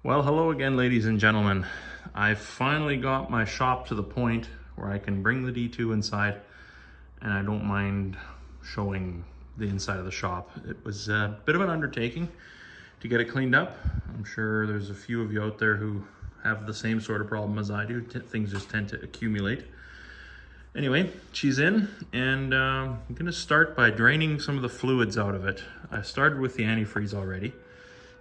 Well, hello again, ladies and gentlemen. I finally got my shop to the point where I can bring the D2 inside and I don't mind showing the inside of the shop. It was a bit of an undertaking to get it cleaned up. I'm sure there's a few of you out there who have the same sort of problem as I do. Things just tend to accumulate. Anyway, she's in, and I'm gonna start by draining some of the fluids out of it. I started with the antifreeze already.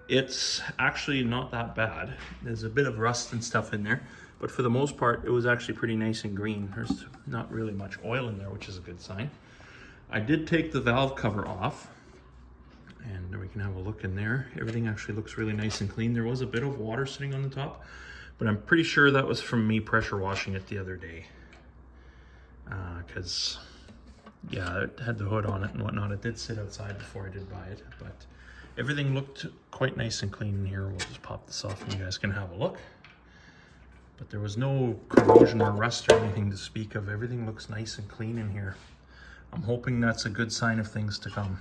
It's actually not that bad. There's a bit of rust and stuff in there, but for the most part, it was actually pretty nice and green. There's not really much oil in there, which is a good sign. I did take the valve cover off, and we can have a look in there. Everything actually looks really nice and clean. There was a bit of water sitting on the top, but I'm pretty sure that was from me pressure washing it the other day. Because, yeah, it had the hood on it and whatnot. It did sit outside before I did buy it, but everything looked quite nice and clean in here. We'll just pop this off and you guys can have a look. But there was no corrosion or rust or anything to speak of. Everything looks nice and clean in here. I'm hoping that's a good sign of things to come.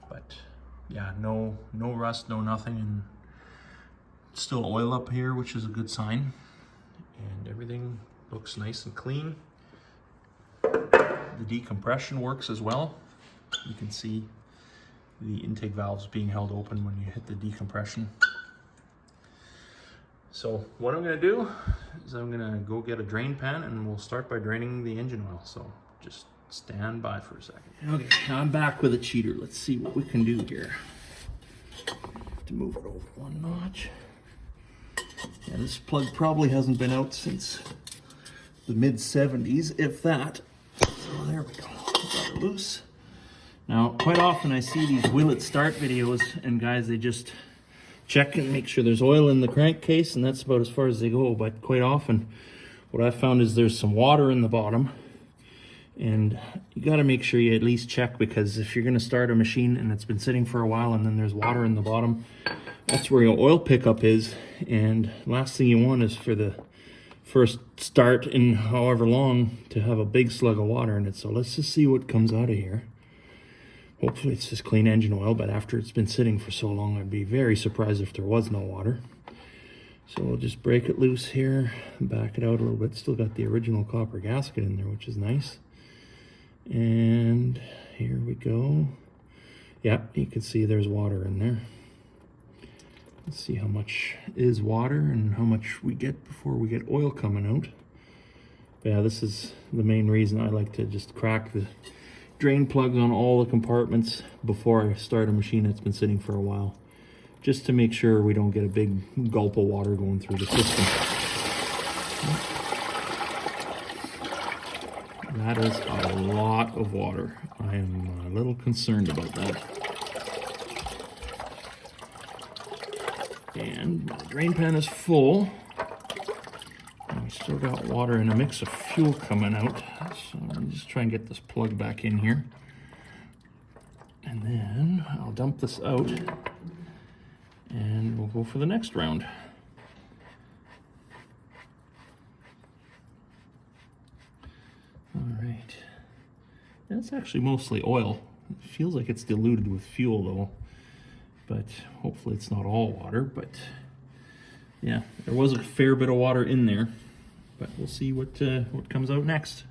But yeah, no rust, no nothing, and still oil up here, which is a good sign. And everything looks nice and clean. The decompression works as well. You can see the intake valves being held open when you hit the decompression. So what I'm going to do is I'm going to go get a drain pan and we'll start by draining the engine oil. So just stand by for a second. Okay, now I'm back with a cheater. Let's see what we can do here. Have to move it over one notch. Yeah, this plug probably hasn't been out since the mid-70s, if that. So there we go, got it loose. Now, quite often I see these will it start videos and guys, they just check and make sure there's oil in the crankcase, and that's about as far as they go. But quite often what I found is there's some water in the bottom, and you got to make sure you at least check, because if you're going to start a machine and it's been sitting for a while and then there's water in the bottom, that's where your oil pickup is, and last thing you want is for the first start in however long to have a big slug of water in it. So let's just see what comes out of here. Hopefully it's just clean engine oil, but after it's been sitting for so long, I'd be very surprised if there was no water. So we'll just break it loose here, back it out a little bit. Still got the original copper gasket in there, which is nice. And here we go. Yeah, you can see there's water in there. Let's see how much is water and how much we get before we get oil coming out. But yeah, this is the main reason I like to just crack the drain plugs on all the compartments before I start a machine that's been sitting for a while, just to make sure we don't get a big gulp of water going through the system. That is a lot of water. I am a little concerned about that. And my drain pan is full. And we still got water and a mix of fuel coming out. So I'm just trying to get this plug back in here. And then I'll dump this out and we'll go for the next round. All right. That's actually mostly oil. It feels like it's diluted with fuel though, but hopefully it's not all water. But yeah, there was a fair bit of water in there, but we'll see what comes out next.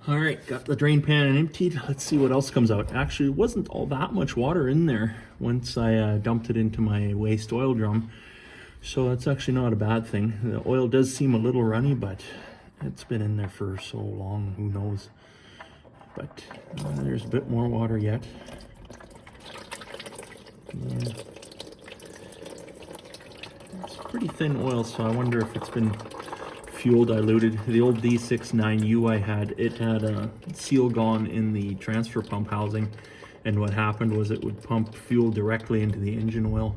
All right, got the drain pan emptied. Let's see what else comes out. Actually, it wasn't all that much water in there once I dumped it into my waste oil drum. So that's actually not a bad thing. The oil does seem a little runny, but it's been in there for so long, who knows. But there's a bit more water yet. Yeah. It's pretty thin oil, so I wonder if it's been fuel diluted. The old D69U I had, it had a seal gone in the transfer pump housing, and what happened was it would pump fuel directly into the engine oil.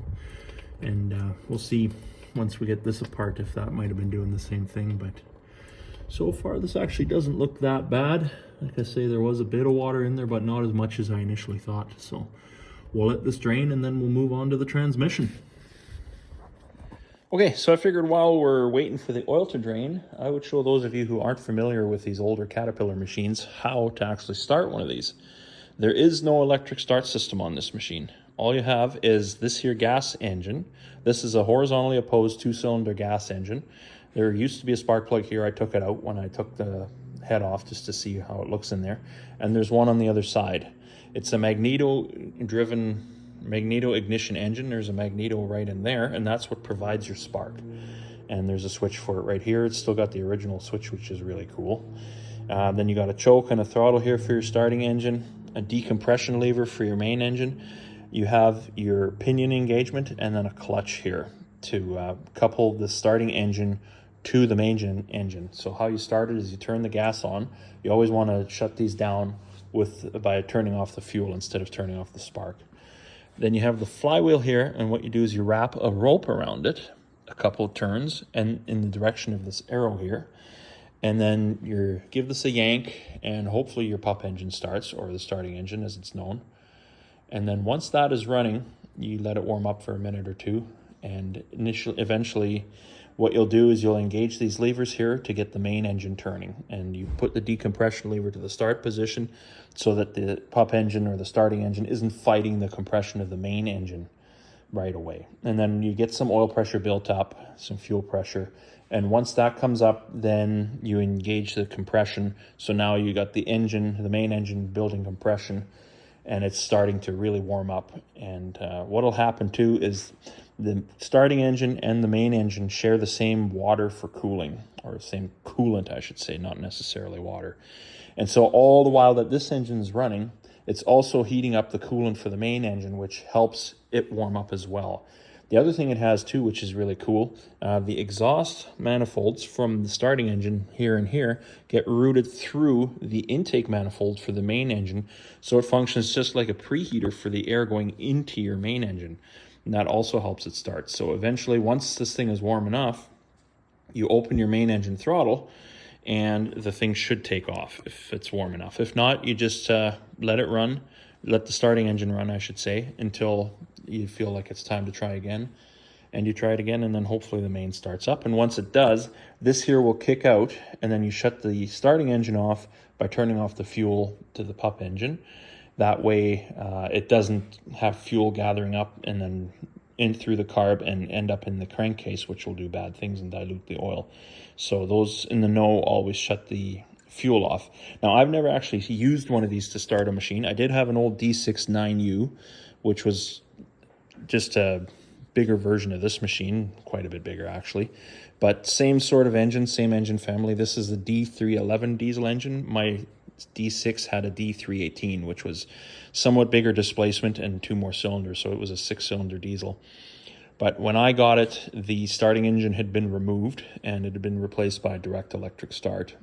And we'll see once we get this apart if that might have been doing the same thing. But so far this actually doesn't look that bad. Like I say, there was a bit of water in there, but not as much as I initially thought. So we'll let this drain and then we'll move on to the transmission. Okay, so I figured while we're waiting for the oil to drain, I would show those of you who aren't familiar with these older Caterpillar machines how to actually start one of these. There is no electric start system on this machine. All you have is this here gas engine. This is a horizontally opposed 2-cylinder gas engine. There used to be a spark plug here. I took it out when I took the head off just to see how it looks in there. And there's one on the other side. It's a magneto-driven magneto ignition engine. There's a magneto right in there, and that's what provides your spark. And there's a switch for it right here. It's still got the original switch, which is really cool. Then you got a choke and a throttle here for your starting engine, a decompression lever for your main engine. You have your pinion engagement, and then a clutch here to couple the starting engine to the main engine. So how you start it is you turn the gas on. You always want to shut these down by turning off the fuel instead of turning off the spark. Then you have the flywheel here, and what you do is you wrap a rope around it, a couple of turns, and in the direction of this arrow here. And then you give this a yank, and hopefully your pup engine starts, or the starting engine as it's known. And then once that is running, you let it warm up for a minute or two. And eventually what you'll do is you'll engage these levers here to get the main engine turning. And you put the decompression lever to the start position so that the pup engine or the starting engine isn't fighting the compression of the main engine right away. And then you get some oil pressure built up, some fuel pressure. And once that comes up, then you engage the compression. So now you got the engine, the main engine building compression, and it's starting to really warm up. And what'll happen too is the starting engine and the main engine share the same water for cooling, or the same coolant, I should say, not necessarily water. And so all the while that this engine is running, it's also heating up the coolant for the main engine, which helps it warm up as well. The other thing it has too, which is really cool, the exhaust manifolds from the starting engine here and here get routed through the intake manifold for the main engine, so it functions just like a preheater for the air going into your main engine. And that also helps it start. So eventually, once this thing is warm enough, you open your main engine throttle, and the thing should take off if it's warm enough. If not, you just let it run, let the starting engine run, I should say, until you feel like it's time to try again. And you try it again, and then hopefully the main starts up. And once it does, this here will kick out, and then you shut the starting engine off by turning off the fuel to the pup engine. That way it doesn't have fuel gathering up and then in through the carb and end up in the crankcase, which will do bad things and dilute the oil. So those in the know always shut the fuel off. Now, I've never actually used one of these to start a machine. I did have an old D69U, which was just a bigger version of this machine, quite a bit bigger actually, but same sort of engine, same engine family. This is the D311 diesel engine. My D6 had a D318, which was somewhat bigger displacement and 2 more cylinders, so it was a 6-cylinder diesel. But when I got it, the starting engine had been removed and it had been replaced by a direct electric start.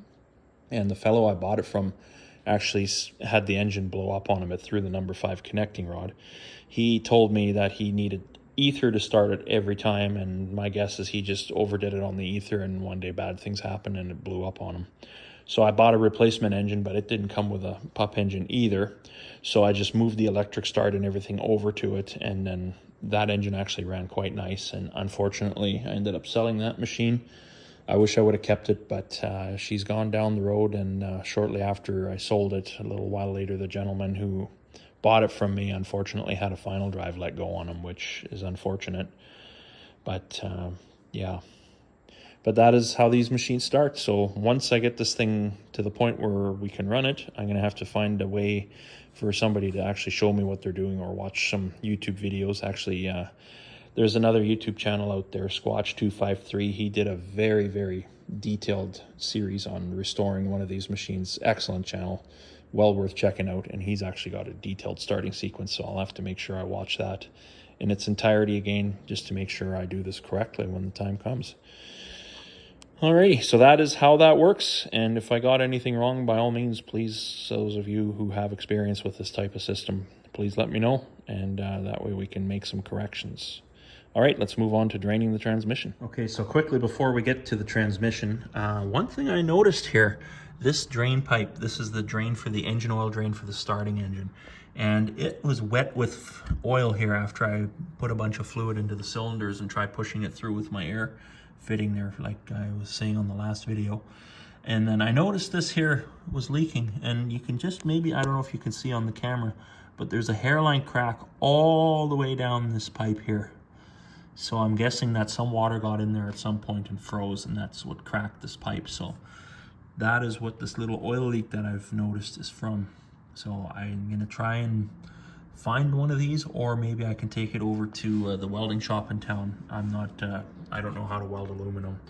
And the fellow I bought it from actually had the engine blow up on him. It threw the number 5 connecting rod. He told me that he needed ether to start it every time, and my guess is he just overdid it on the ether, and one day bad things happened and it blew up on him. So I bought a replacement engine, but it didn't come with a pup engine either. So I just moved the electric start and everything over to it, and then that engine actually ran quite nice. And unfortunately, I ended up selling that machine. I wish I would have kept it, but she's gone down the road, and shortly after I sold it, a little while later, the gentleman who bought it from me unfortunately had a final drive let go on him, which is unfortunate. But yeah. But that is how these machines start. So once I get this thing to the point where we can run it, I'm going to have to find a way for somebody to actually show me what they're doing, or watch some YouTube videos. Actually, there's another YouTube channel out there, Squatch253. He did a very, very detailed series on restoring one of these machines. Excellent channel, well worth checking out. And he's actually got a detailed starting sequence, so I'll have to make sure I watch that in its entirety again, just to make sure I do this correctly when the time comes. Alrighty, so that is how that works, and if I got anything wrong, by all means, please, those of you who have experience with this type of system, please let me know, and that way we can make some corrections. All right, let's move on to draining the transmission. Okay, so quickly before we get to the transmission, one thing I noticed here, this drain pipe, this is the drain for the engine oil drain for the starting engine. And it was wet with oil here after I put a bunch of fluid into the cylinders and tried pushing it through with my air fitting there, like I was saying on the last video. And then I noticed this here was leaking, and you can just maybe, I don't know if you can see on the camera, but there's a hairline crack all the way down this pipe here. So I'm guessing that some water got in there at some point and froze, and that's what cracked this pipe. So that is what this little oil leak that I've noticed is from. So I'm gonna try and find one of these, or maybe I can take it over to the welding shop in town. I don't know how to weld aluminum,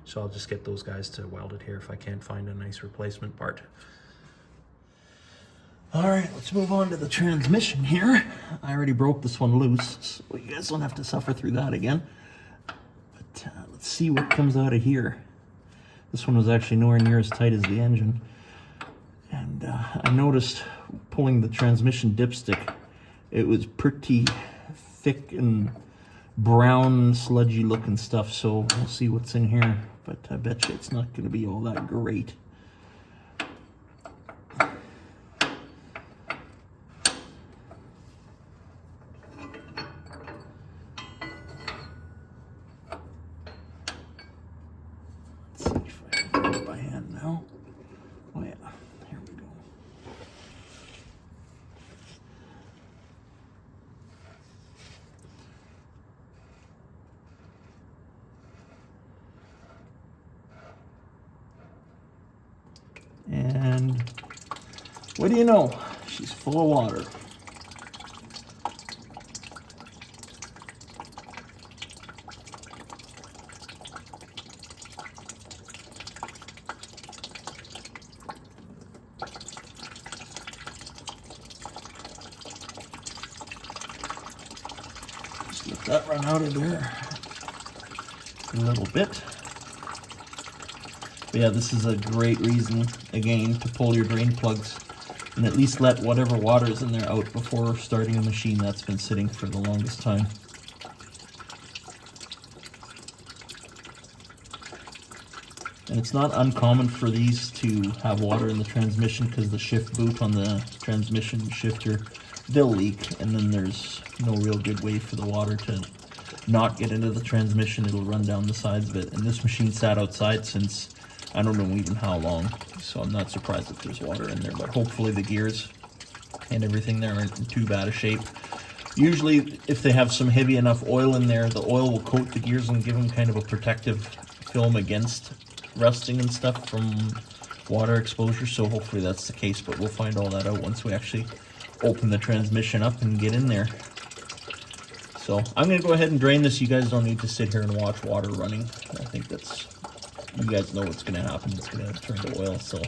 so I'll just get those guys to weld it here if I can't find a nice replacement part. All right, let's move on to the transmission here. I already broke this one loose, so you guys don't have to suffer through that again. But let's see what comes out of here. This one was actually nowhere near as tight as the engine. And I noticed pulling the transmission dipstick, it was pretty thick and brown, sludgy looking stuff, so we'll see what's in here. But I bet you it's not going to be all that great. And what do you know? She's full of water. Just let that run out of there a little bit. But yeah, this is a great reason, again, to pull your drain plugs and at least let whatever water is in there out before starting a machine that's been sitting for the longest time. And it's not uncommon for these to have water in the transmission because the shift boot on the transmission shifter, they'll leak, and then there's no real good way for the water to not get into the transmission. It'll run down the sides of it. And this machine sat outside since I don't know even how long, so I'm not surprised if there's water in there, but hopefully the gears and everything there aren't in too bad a shape. Usually if they have some heavy enough oil in there, the oil will coat the gears and give them kind of a protective film against rusting and stuff from water exposure, so hopefully that's the case, but we'll find all that out once we actually open the transmission up and get in there. So I'm going to go ahead and drain this. You guys don't need to sit here and watch water running. I think that's, you guys know what's going to happen. It's going to turn to oil, so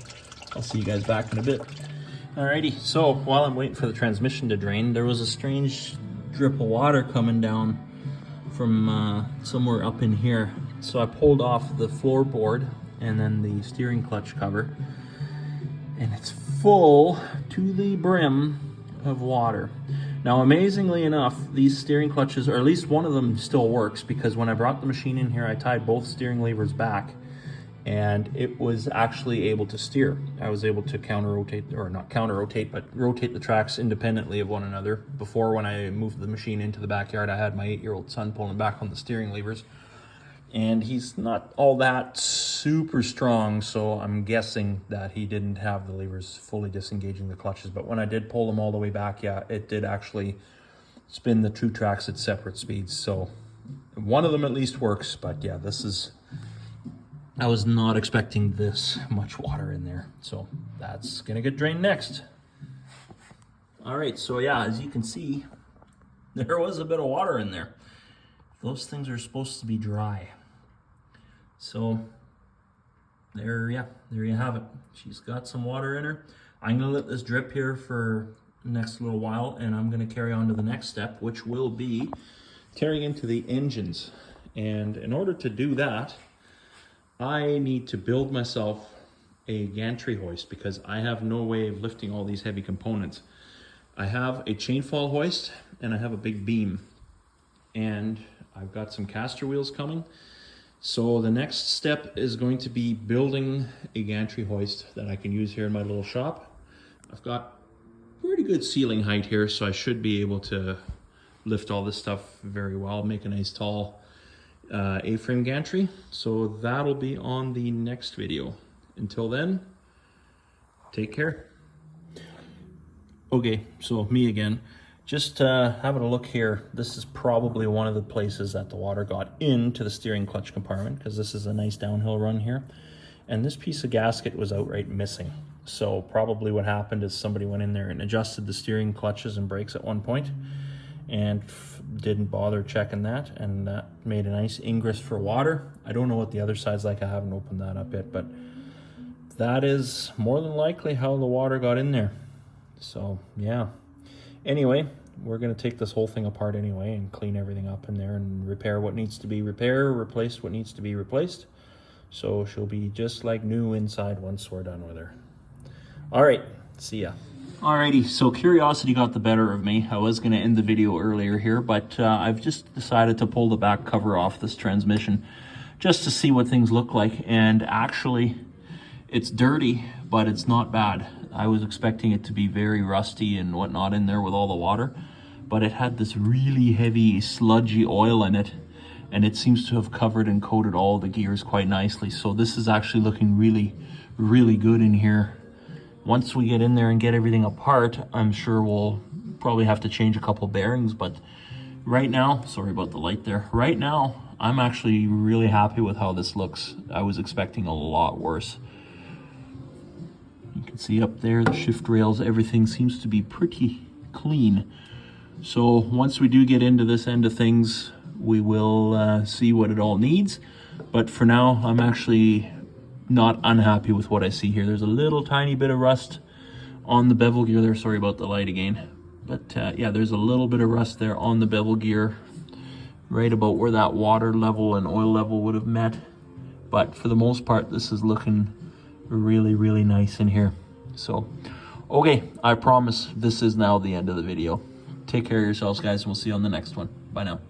I'll see you guys back in a bit. Alrighty, so while I'm waiting for the transmission to drain, there was a strange drip of water coming down from somewhere up in here. So I pulled off the floorboard and then the steering clutch cover, and it's full to the brim of water. Now, amazingly enough, these steering clutches, or at least one of them, still works, because when I brought the machine in here, I tied both steering levers back and it was actually able to steer. I was able to counter-rotate, or not counter-rotate, but rotate the tracks independently of one another. Before, when I moved the machine into the backyard, I had my 8-year-old son pulling back on the steering levers. And he's not all that super strong, so I'm guessing that he didn't have the levers fully disengaging the clutches. But when I did pull them all the way back, yeah, it did actually spin the two tracks at separate speeds. So one of them at least works, but yeah, this is, I was not expecting this much water in there. So that's gonna get drained next. All right, so yeah, as you can see, there was a bit of water in there. Those things are supposed to be dry. So there you have it. She's got some water in her. I'm gonna let this drip here for the next little while, and I'm gonna carry on to the next step, which will be tearing into the engines. And in order to do that, I need to build myself a gantry hoist, because I have no way of lifting all these heavy components. I have a chainfall hoist and I have a big beam, and I've got some caster wheels coming. So the next step is going to be building a gantry hoist that I can use here in my little shop. I've got pretty good ceiling height here, so I should be able to lift all this stuff very well, make a nice tall A-frame gantry. So that'll be on the next video. Until then, take care. Okay, so me again. Just having a look here. This is probably one of the places that the water got into the steering clutch compartment, because this is a nice downhill run here. And this piece of gasket was outright missing. So probably what happened is somebody went in there and adjusted the steering clutches and brakes at one point and didn't bother checking that, and that made a nice ingress for water. I don't know what the other side's like. I haven't opened that up yet, but that is more than likely how the water got in there. So yeah. Anyway, we're going to take this whole thing apart anyway and clean everything up in there and repair what needs to be repaired, replace what needs to be replaced. So she'll be just like new inside once we're done with her. All right, see ya. Alrighty, so curiosity got the better of me. I was going to end the video earlier here, but I've just decided to pull the back cover off this transmission just to see what things look like. And actually, it's dirty, but it's not bad. I was expecting it to be very rusty and whatnot in there with all the water, but it had this really heavy sludgy oil in it, and it seems to have covered and coated all the gears quite nicely. So this is actually looking really, really good in here. Once we get in there and get everything apart, I'm sure we'll probably have to change a couple bearings, but right now, sorry about the light there, right now I'm actually really happy with how this looks. I was expecting a lot worse. You can see up there the shift rails, everything seems to be pretty clean. So once we do get into this end of things, we will see what it all needs. But for now, I'm actually not unhappy with what I see here. There's a little tiny bit of rust on the bevel gear there. Sorry about the light again. But yeah, there's a little bit of rust there on the bevel gear, right about where that water level and oil level would have met. But for the most part, this is looking really, really nice in here. So, okay, I promise this is now the end of the video. Take care of yourselves, guys, and we'll see you on the next one. Bye now.